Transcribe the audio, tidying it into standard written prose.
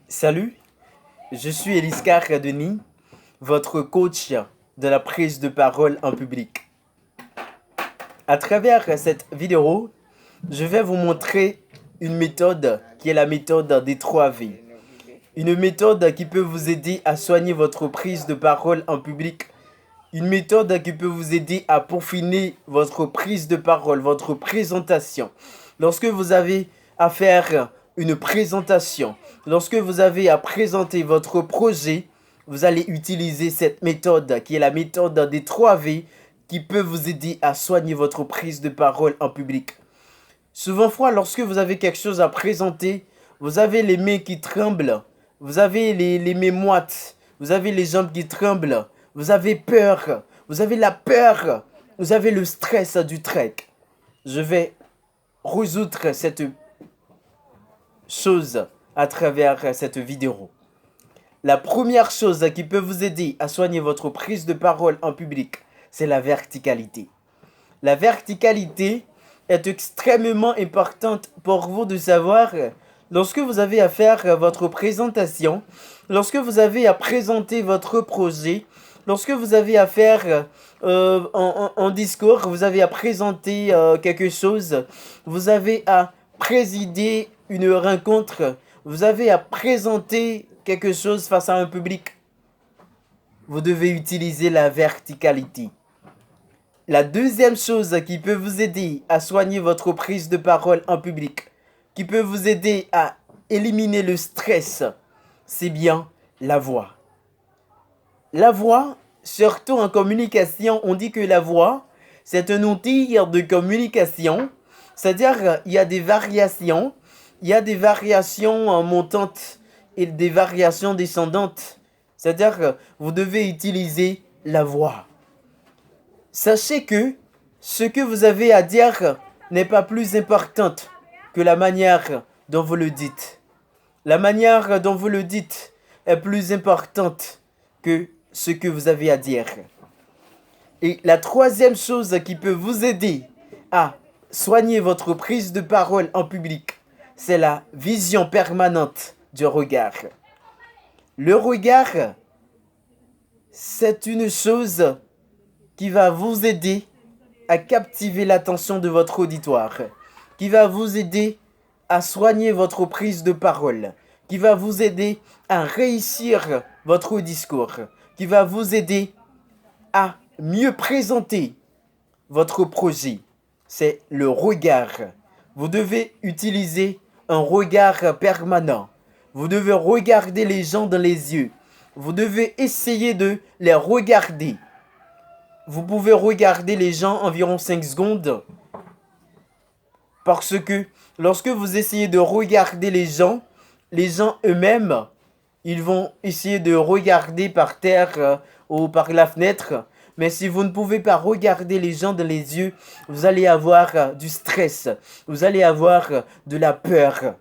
Salut, je suis Eliscar Denis, votre coach de la prise de parole en public. À travers cette vidéo, je vais vous montrer une méthode qui est la méthode des 3 V. Une méthode qui peut vous aider à soigner votre prise de parole en public. Une méthode qui peut vous aider à peaufiner votre prise de parole, votre présentation. Lorsque vous avez à faire une présentation, lorsque vous avez à présenter votre projet, vous allez utiliser cette méthode qui est la méthode des 3 V qui peut vous aider à soigner votre prise de parole en public. Souvent fois, lorsque vous avez quelque chose à présenter, vous avez les mains qui tremblent, vous avez les mains moites, vous avez les jambes qui tremblent, vous avez peur, vous avez la peur, vous avez le stress du trek. Je vais résoudre cette chose à travers cette vidéo. La première chose qui peut vous aider à soigner votre prise de parole en public, c'est la verticalité. La verticalité est extrêmement importante pour vous de savoir lorsque vous avez à faire votre présentation, lorsque vous avez à présenter votre projet, lorsque vous avez à faire en discours, vous avez à présenter quelque chose, vous avez à présider une rencontre, vous avez à présenter quelque chose face à un public, vous devez utiliser la verticalité. La deuxième chose qui peut vous aider à soigner votre prise de parole en public, qui peut vous aider à éliminer le stress, c'est bien la voix. La voix, surtout en communication, on dit que la voix, c'est un outil de communication, c'est-à-dire il y a des variations, montantes et des variations descendantes, c'est-à-dire vous devez utiliser la voix. Sachez que ce que vous avez à dire n'est pas plus importante que la manière dont vous le dites. La manière dont vous le dites est plus importante que ce que vous avez à dire. Et la troisième chose qui peut vous aider à soigner votre prise de parole en public, c'est la vision permanente du regard. Le regard, c'est une chose qui va vous aider à captiver l'attention de votre auditoire, qui va vous aider à soigner votre prise de parole, qui va vous aider à réussir votre discours, qui va vous aider à mieux présenter votre projet. C'est le regard. Vous devez utiliser un regard permanent. Vous devez regarder les gens dans les yeux. Vous devez essayer de les regarder. Vous pouvez regarder les gens environ 5 secondes. Parce que lorsque vous essayez de regarder les gens eux-mêmes, ils vont essayer de regarder par terre ou par la fenêtre. Mais si vous ne pouvez pas regarder les gens dans les yeux, vous allez avoir du stress. Vous allez avoir de la peur.